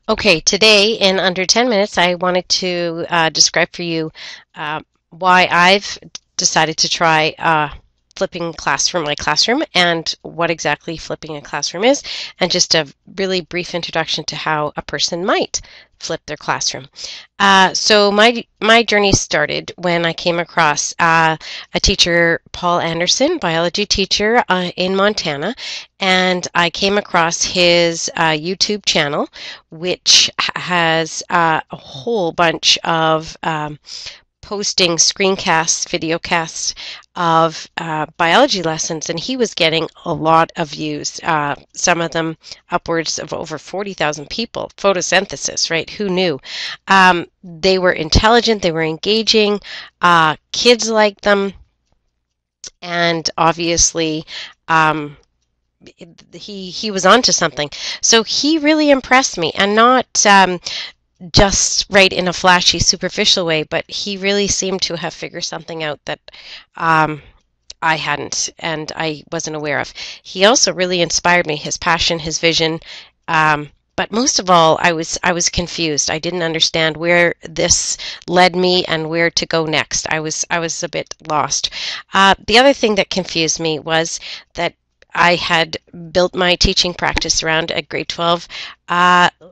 Okay, today in under 10 minutes, I wanted to describe for you why I've decided to try flipping my classroom and what exactly flipping a classroom is, and just a really brief introduction to how a person might flip their classroom. So my journey started when I came across a teacher, Paul Anderson, biology teacher in Montana, and I came across his YouTube channel, which has a whole bunch of posting screencasts, videocasts of biology lessons, and he was getting a lot of views, some of them upwards of over 40,000 people. Photosynthesis, right? Who knew? They were intelligent, they were engaging, kids liked them, and obviously, um, he was onto something. So he really impressed me, and not just right in a flashy, superficial way, but he really seemed to have figured something out that um, I hadn't and I wasn't aware of. He also really inspired me, his passion, his vision. But most of all, I was confused. I didn't understand where this led me and where to go next. I was a bit lost. The other thing that confused me was that I had built my teaching practice around a grade 12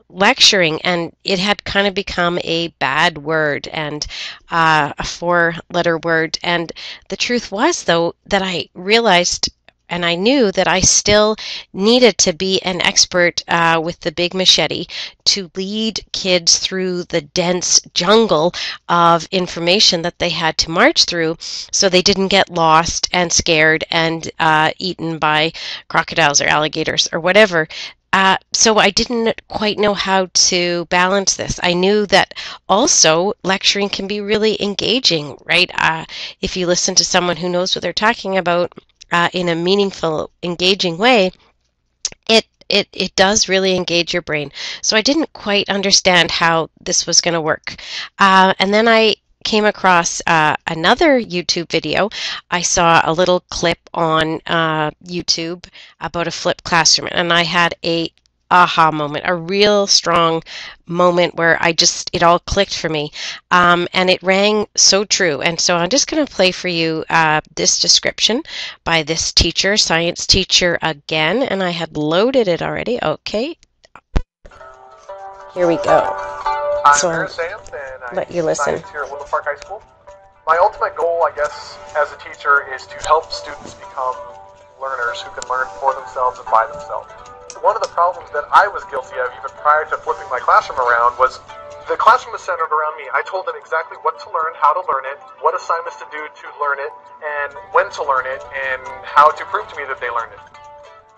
lecturing, and it had kind of become a bad word and a four-letter word. And the truth was, though, that I realized and I knew that I still needed to be an expert with the big machete to lead kids through the dense jungle of information that they had to march through so they didn't get lost and scared and eaten by crocodiles or alligators or whatever. So I didn't quite know how to balance this. I knew that also lecturing can be really engaging, right? If you listen to someone who knows what they're talking about in a meaningful, engaging way, it does really engage your brain. So I didn't quite understand how this was going to work. And then I came across another YouTube video. I saw a little clip on YouTube about a flipped classroom, and I had a aha moment, a real strong moment where it all clicked for me. And it rang so true. And so I'm just going to play for you this description by this teacher, science teacher again, and I had loaded it already. Okay, here we go. I'm So Aaron Sands, and I let you teach listen. science here at Woodland Park High School. My ultimate goal, I guess, as a teacher is to help students become learners who can learn for themselves and by themselves. One of the problems that I was guilty of even prior to flipping my classroom around was the classroom was centered around me. I told them exactly what to learn, how to learn it, what assignments to do to learn it, and when to learn it, and how to prove to me that they learned it.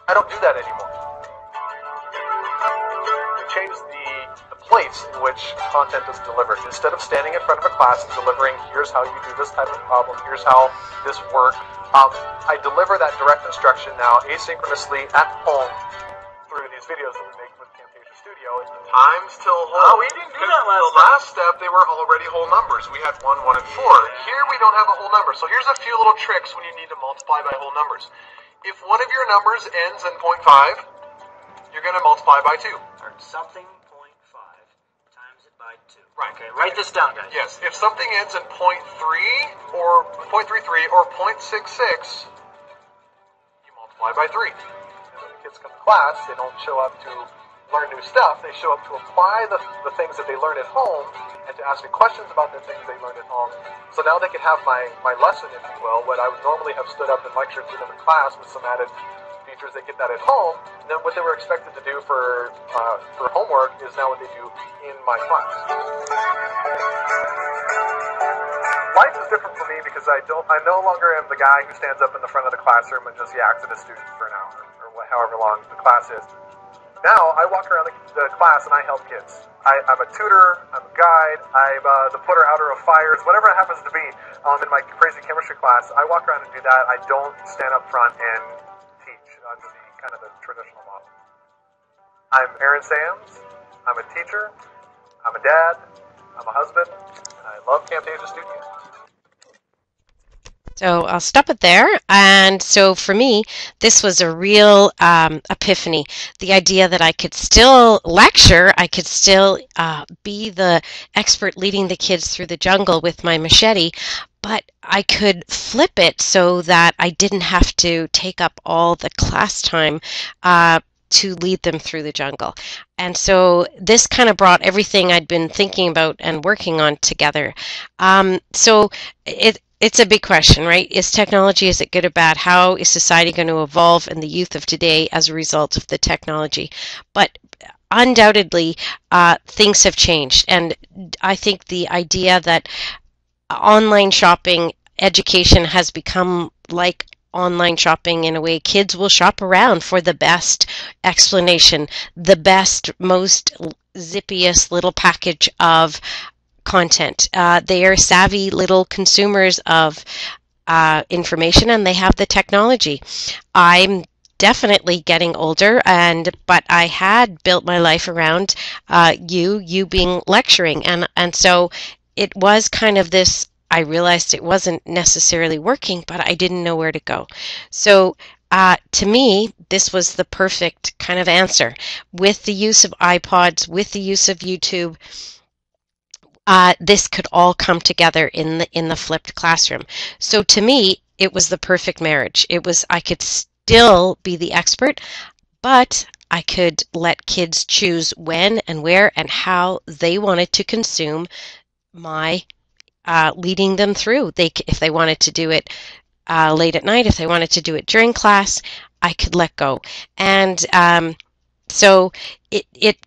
I don't do that anymore. We changed the place in which content is delivered. Instead of standing in front of a class and delivering, here's how you do this type of problem, here's how this works, I deliver that direct instruction now asynchronously at home through these videos that we make with Camtasia Studio. Times till whole. Oh, we didn't do that The last step, they were already whole numbers. We had 1, 1, and 4. Here we don't have a whole number. So here's a few little tricks when you need to multiply by whole numbers. If one of your numbers ends in 0.5, you're going to multiply by 2. Or something 0.5 times it by 2. Right. Okay, write this down, guys. Yes. If something ends in 0.3 or 0.33 or 0.66, you multiply by 3. And when the kids come to class, they don't show up to learn new stuff. They show up to apply the things that they learn at home and to ask me questions about the things they learned at home. So now they can have my lesson, if you will, what I would normally have stood up and lectured to them in class with some added features. They get that at home. And then what they were expected to do for homework is now what they do in my class. Life is different for me because I no longer am the guy who stands up in the front of the classroom and just yaks at a student for an hour or however long the class is. Now I walk around the class and I help kids. I'm a tutor, I'm a guide, I'm the putter outer of fires, whatever it happens to be. In my crazy chemistry class, I walk around and do that. I don't stand up front and teach under the kind of the traditional model. I'm Aaron Sands. I'm a teacher. I'm a dad. I'm a husband. And I love Camtasia Studio. So I'll stop it there. And so for me, this was a real epiphany. The idea that I could still lecture, I could still be the expert leading the kids through the jungle with my machete, but I could flip it so that I didn't have to take up all the class time to lead them through the jungle. And so this kind of brought everything I'd been thinking about and working on together. So it's a big question, right? Is technology, is it good or bad? How is society going to evolve in the youth of today as a result of the technology? But undoubtedly, things have changed. And I think the idea that online shopping education has become like online shopping in a way. Kids will shop around for the best explanation, the best, most zippiest little package of content. They are savvy little consumers of information, and they have the technology. I'm definitely getting older, but I had built my life around you being lecturing, and so it was kind of this. I realized it wasn't necessarily working, but I didn't know where to go. So to me, this was the perfect kind of answer. With the use of iPods, with the use of YouTube, this could all come together in the flipped classroom. So to me, it was the perfect marriage. It was, I could still be the expert, but I could let kids choose when and where and how they wanted to consume my leading them through. If they wanted to do it late at night, if they wanted to do it during class, I could let go. And so it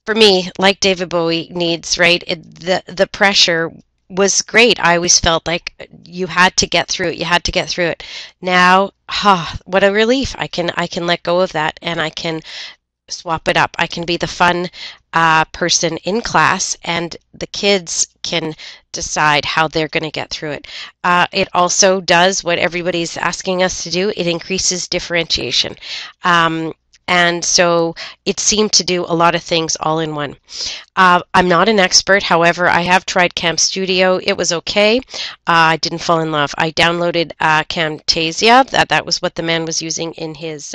for me, like David Bowie needs, right? The pressure was great. I always felt like you had to get through it. You had to get through it. Now, what a relief! I can let go of that, and I can swap it up. I can be the fun person in class, and the kids can decide how they're going to get through it. It also does what everybody's asking us to do. It increases differentiation. And so it seemed to do a lot of things all in one. I'm not an expert. However, I have tried Cam Studio. It was okay. I didn't fall in love. I downloaded Camtasia. That was what the man was using in his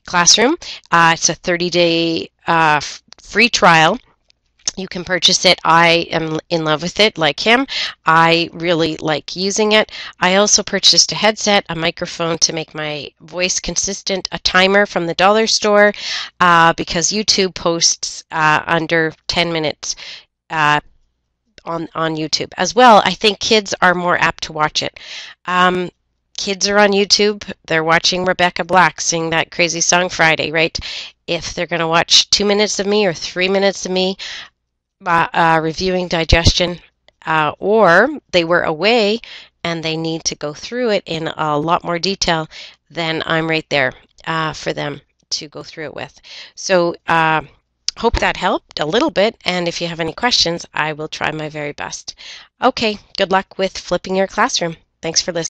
classroom. It's a 30-day free trial. You can purchase it. I am in love with it, like him. I really like using it. I also purchased a headset, a microphone to make my voice consistent, a timer from the dollar store, because YouTube posts under 10 minutes on YouTube. As well, I think kids are more apt to watch it. Kids are on YouTube. They're watching Rebecca Black sing that crazy song Friday, right? If they're going to watch 2 minutes of me or 3 minutes of me, reviewing digestion, or they were away and they need to go through it in a lot more detail, then I'm right there for them to go through it with. So hope that helped a little bit, and if you have any questions, I will try my very best. Okay, good luck with flipping your classroom. Thanks for listening.